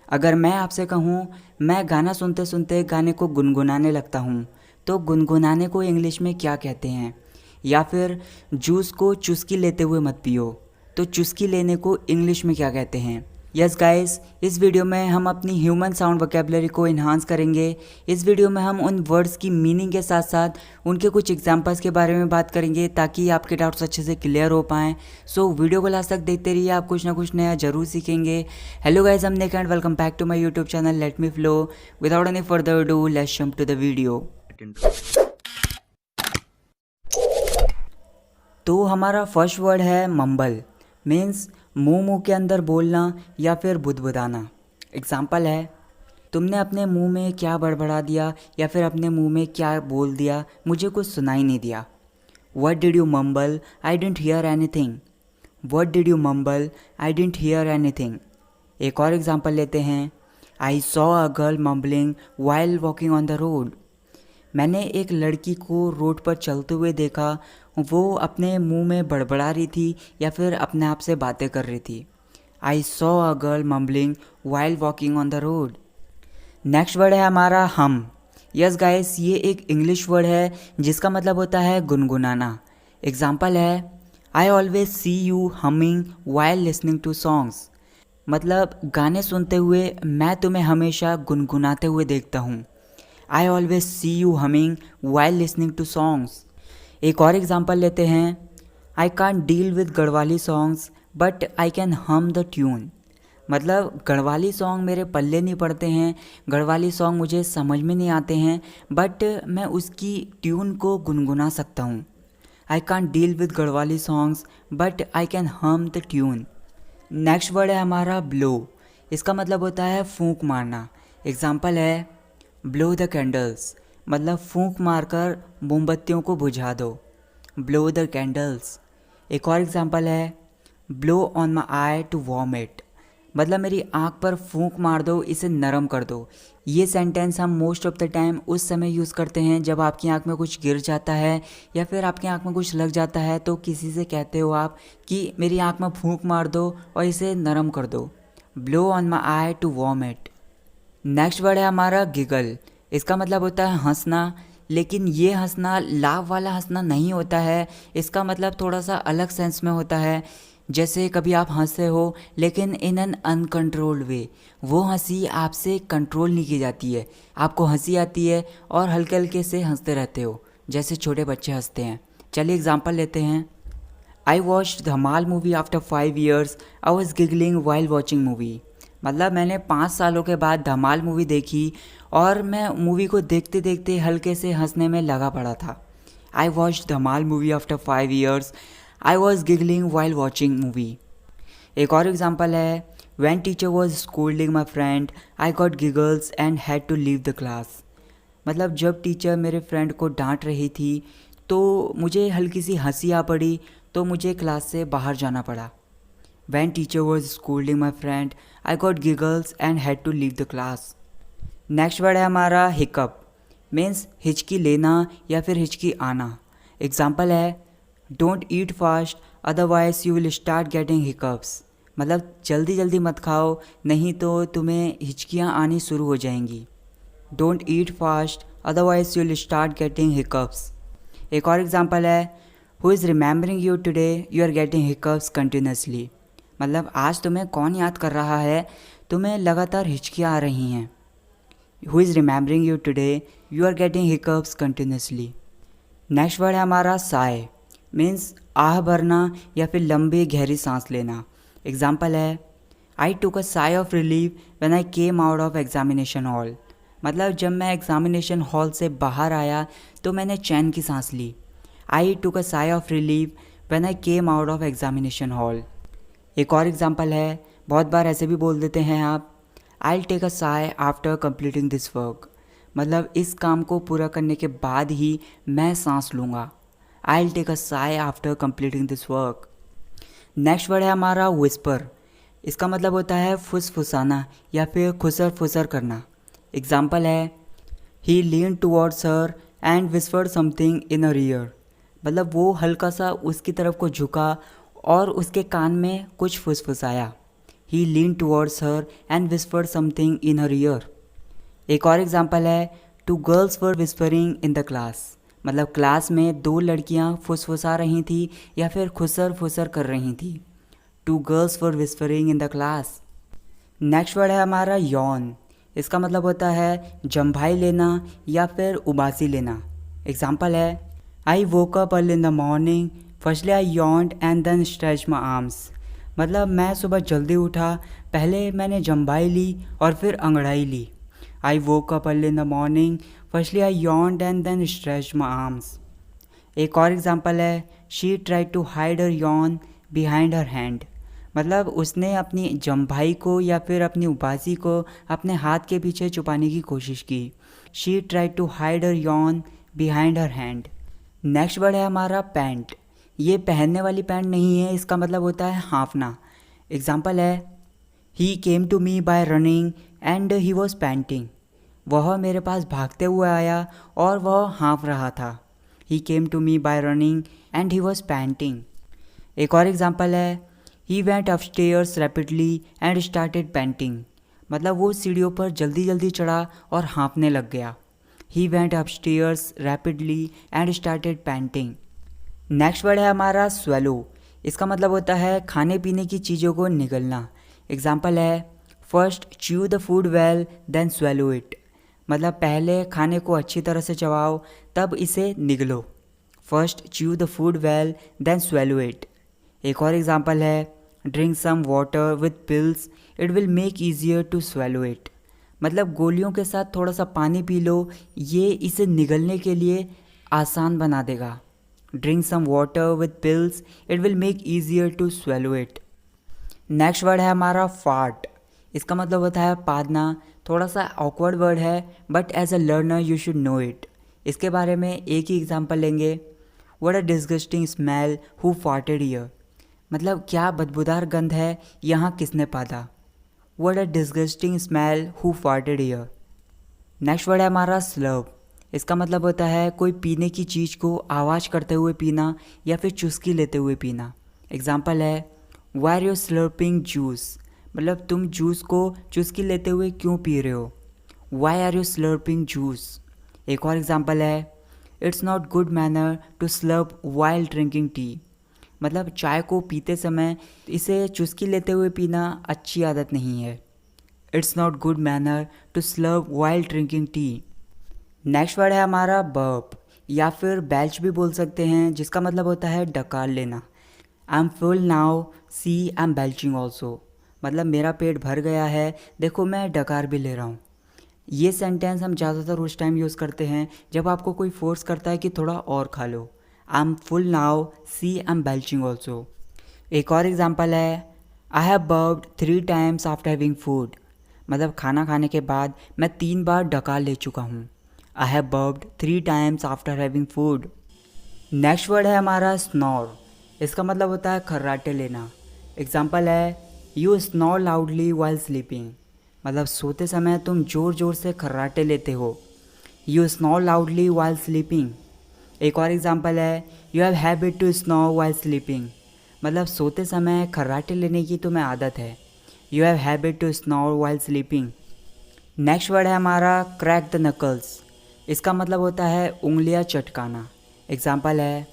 अगर मैं आपसे कहूँ मैं गाना सुनते सुनते गाने को गुनगुनाने लगता हूँ, तो गुनगुनाने को इंग्लिश में क्या कहते हैं? या फिर जूस को चुस्की लेते हुए मत पियो, तो चुस्की लेने को इंग्लिश में क्या कहते हैं? यस गाइस, इस वीडियो में हम अपनी ह्यूमन साउंड वोकेबलरी को इन्हांस करेंगे। इस वीडियो में हम उन वर्ड्स की मीनिंग के साथ साथ उनके कुछ एग्जांपल्स के बारे में बात करेंगे ताकि आपके डाउट्स अच्छे से क्लियर हो पाएँ। सो वीडियो को लास्ट तक देखते रहिए, आप कुछ ना कुछ नया जरूर सीखेंगे। Hello guys, I'm Nick and welcome back to my YouTube channel Let Me Flow. Without any further ado, let's jump to the video. तो हमारा फर्स्ट वर्ड है मम्बल, मीन्स मुंह के अंदर बोलना या फिर बुदबुदाना। एग्जाम्पल है, तुमने अपने मुंह में क्या बड़बड़ा दिया या फिर अपने मुंह में क्या बोल दिया, मुझे कुछ सुनाई नहीं दिया। What did you mumble? I didn't hear anything. What did you mumble? I didn't hear anything. एक और एग्जाम्पल लेते हैं, I saw a girl mumbling while walking on the road. मैंने एक लड़की को रोड पर चलते हुए देखा, वो अपने मुंह में बड़बड़ा रही थी या फिर अपने आप से बातें कर रही थी। I saw a girl mumbling while walking on the road. Next word है हमारा हम। यस गाइस, ये एक इंग्लिश वर्ड है जिसका मतलब होता है गुनगुनाना। एग्जाम्पल है, I always see you humming while listening to songs. मतलब गाने सुनते हुए मैं तुम्हें हमेशा गुनगुनाते हुए देखता हूँ। I always see you humming while listening to songs. एक और एग्जाम्पल लेते हैं, I can't deal with Garhwali songs but I can hum the tune. मतलब गढ़वाली सॉन्ग मेरे पल्ले नहीं पड़ते हैं, गढ़वाली सॉन्ग मुझे समझ में नहीं आते हैं, बट मैं उसकी ट्यून को गुनगुना सकता हूँ। आई can't deal with Garhwali songs but I can hum the tune. Next word है हमारा ब्लो। इसका मतलब होता है फूंक मारना। एग्जाम्पल है, ब्लो द कैंडल्स। मतलब फूंक मारकर मोमबत्तियों को बुझा दो। Blow the candles. एक और एग्जाम्पल है, blow on my eye to warm it. मतलब मेरी आँख पर फूंक मार दो, इसे नरम कर दो। ये सेंटेंस हम मोस्ट ऑफ द टाइम उस समय यूज़ करते हैं जब आपकी आँख में कुछ गिर जाता है या फिर आपकी आँख में कुछ लग जाता है, तो किसी से कहते हो आप कि मेरी आँख में फूंक मार दो और इसे नरम कर दो। Blow on my eye to warm it. Next word है हमारा गिगल। इसका मतलब होता है हंसना, लेकिन ये हंसना लाभ वाला हंसना नहीं होता है। इसका मतलब थोड़ा सा अलग सेंस में होता है। जैसे कभी आप हंसते हो लेकिन इन एन अनकंट्रोल्ड वे, वो हंसी आपसे कंट्रोल नहीं की जाती है, आपको हंसी आती है और हल्के हल्के से हंसते रहते हो जैसे छोटे बच्चे हंसते हैं। चलिए एग्जांपल लेते हैं, आई watched Dhamaal movie after 5 years, I was giggling while watching movie. मतलब मैंने 5 सालों के बाद धमाल मूवी देखी और मैं मूवी को देखते देखते हल्के से हंसने में लगा पड़ा था। I watched Dhamaal movie after 5 years, I was giggling while watching movie. एक और एग्जाम्पल है, when teacher was schooling my friend, I got giggles and had to leave the class. मतलब जब टीचर मेरे फ्रेंड को डांट रही थी तो मुझे हल्की सी हंसी आ पड़ी, तो मुझे क्लास से बाहर जाना पड़ा। When teacher was schooling my friend, I got giggles and had to leave the class. Next word है हमारा हिकअप, मीन्स हिचकी लेना या फिर हिचकी आना। एग्जाम्पल है, don't eat fast otherwise you will start getting hiccups. मतलब जल्दी जल्दी मत खाओ, नहीं तो तुम्हें हिचकियाँ आनी शुरू हो जाएंगी। Don't eat fast otherwise you will start getting hiccups. एक और एग्जाम्पल है, who is remembering you today, you are getting hiccups continuously. मतलब आज तुम्हें कौन याद कर रहा है, तुम्हें लगातार हिचकियाँ आ रही हैं। Who is remembering you today, you are getting hiccups continuously. Next word है हमारा साय, मीन्स आह भरना या फिर लंबी गहरी सांस लेना। एग्जाम्पल है, I took a sigh of relief when I came out of examination hall. मतलब जब मैं एग्जामिनेशन हॉल से बाहर आया तो मैंने चैन की सांस ली। I took a sigh of relief when I came out of examination hall. एक और एग्जाम्पल है, बहुत बार ऐसे भी बोल देते हैं आप, I will take a sigh after completing this work. मतलब इस काम को पूरा करने के बाद ही मैं सांस लूँगा। I will take a sigh after completing this work. Next word है हमारा विस्पर। इसका मतलब होता है फुसफुसाना या फिर खुसर फुसर करना। एग्जाम्पल है, he lean towards her and whispered something in her ear. मतलब वो हल्का सा उसकी तरफ को झुका और उसके कान में कुछ फुसफुसाया। He lean towards her and whispered something in her ear. एक और एग्जांपल है, two girls were whispering in the class. मतलब क्लास में दो लड़कियां फुसफुसा रही थी या फिर खुसर फुसर कर रही थी। Two girls were whispering in the class. Next word है हमारा यॉन। इसका मतलब होता है जम्भाई लेना या फिर उबासी लेना। एग्जाम्पल है, I woke up early in the morning, firstly I yawned and then stretch my arms. मतलब मैं सुबह जल्दी उठा, पहले मैंने जम्भाई ली और फिर अंगड़ाई ली। I woke up early in the morning, firstly I yawned and then stretch my arms. एक और एग्जाम्पल है, she try to hide her yawn behind her hand. मतलब उसने अपनी जम्भाई को या फिर अपनी उबासी को अपने हाथ के पीछे छुपाने की कोशिश की। She try to hide her yawn behind her hand. Next word है हमारा पैंट। ये पहनने वाली पैंट नहीं है, इसका मतलब होता है हाँफना। एग्जाम्पल है, he came to me by running and he was panting. वह मेरे पास भागते हुए आया और वह हाँफ रहा था। He came to me by running and he was panting. एक और एग्जाम्पल है, he went upstairs rapidly and started panting. मतलब वो सीढ़ियों पर जल्दी जल्दी चढ़ा और हाँफने लग गया। ही went upstairs rapidly and started painting. Next word है हमारा स्वेलो। इसका मतलब होता है खाने पीने की चीज़ों को निगलना। एग्जाम्पल है, first chew the food well then swallow it. मतलब पहले खाने को अच्छी तरह से चबाओ तब इसे निगलो। First chew the food well then swallow it. एक और एग्जाम्पल है, drink some water with pills, it will make easier to swallow it. मतलब गोलियों के साथ थोड़ा सा पानी पी लो, ये इसे निगलने के लिए आसान बना देगा। Drink some water with pills, it will make easier to swallow it. Next word है हमारा फार्ट। इसका मतलब होता है पादना। थोड़ा सा ऑकवर्ड वर्ड है but as a learner you should know it. इसके बारे में एक ही एग्जाम्पल लेंगे, what a disgusting smell who farted here. मतलब क्या बदबूदार गंध है, यहाँ किसने पादा। What a disgusting smell who farted here. Next word है हमारा स्लर्प। इसका मतलब होता है कोई पीने की चीज़ को आवाज़ करते हुए पीना या फिर चुस्की लेते हुए पीना। एग्जाम्पल है, Y are you slurping juice. मतलब तुम जूस को चुस्की लेते हुए क्यों पी रहे हो। Why are you slurping juice. एक और एग्जाम्पल है, it's not good manner to slurp while drinking tea. मतलब चाय को पीते समय इसे चुस्की लेते हुए पीना अच्छी आदत नहीं है। It's not good manner to slurp while drinking tea. Next word है हमारा बर्प या फिर बेल्च भी बोल सकते हैं, जिसका मतलब होता है डकार लेना। I am full now, see I am belching also. मतलब मेरा पेट भर गया है, देखो मैं डकार भी ले रहा हूँ। ये सेंटेंस हम ज़्यादातर उस टाइम यूज़ करते हैं जब आपको कोई फोर्स करता है कि थोड़ा और खा लो। I am full now, see I am belching also. एक और एग्जाम्पल है, I have burped 3 times after having food. मतलब खाना खाने के बाद मैं 3 बार डकार ले चुका हूँ। I have burped 3 times after having food. Next word है हमारा स्नोर। इसका मतलब होता है खर्राटे लेना। एग्जाम्पल है, you snore loudly while sleeping. मतलब सोते समय तुम ज़ोर ज़ोर से खर्राटे लेते हो। You snore loudly while sleeping. एक और एग्जाम्पल है, you have habit to snore while sleeping. मतलब सोते समय खर्राटे लेने की तुम्हें आदत है। You have habit to snore while sleeping. Next word है हमारा क्रैक द नकल्स। इसका मतलब होता है उंगलियां चटकाना। एग्जाम्पल है,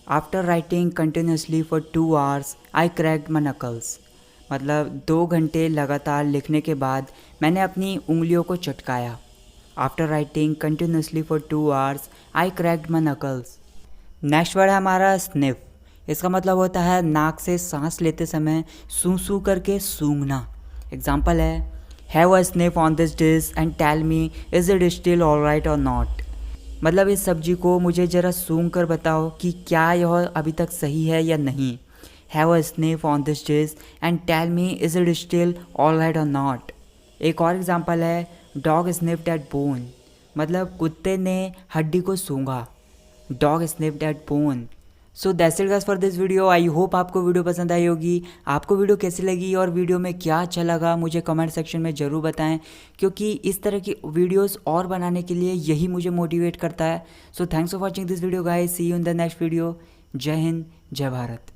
after writing continuously for 2 hours I cracked my knuckles. मतलब 2 घंटे लगातार लिखने के बाद मैंने अपनी उंगलियों को चटकाया। After writing continuously for 2 hours I cracked my knuckles. Next word है हमारा स्निफ। इसका मतलब होता है नाक से सांस लेते समय सूं सूं करके सूंघना। एग्जाम्पल है, have a sniff on this dish and tell me is it still all right or not. मतलब इस सब्जी को मुझे ज़रा सूंघ कर बताओ कि क्या यह अभी तक सही है या नहीं। Have a sniff on this dish and tell me is it still all right or not. एक और एग्जाम्पल है, डॉग स्निफ्ड एट बोन। मतलब कुत्ते ने हड्डी को सूंघा। Dog sniffed at bone. So that's it guys for this video. I hope आपको वीडियो पसंद आई होगी। आपको वीडियो कैसी लगी और वीडियो में क्या अच्छा लगा मुझे कमेंट सेक्शन में ज़रूर बताएं, क्योंकि इस तरह की वीडियोस और बनाने के लिए यही मुझे मोटिवेट करता है। So thanks for watching this video guys. See you in the next video. जय हिंद, जय भारत।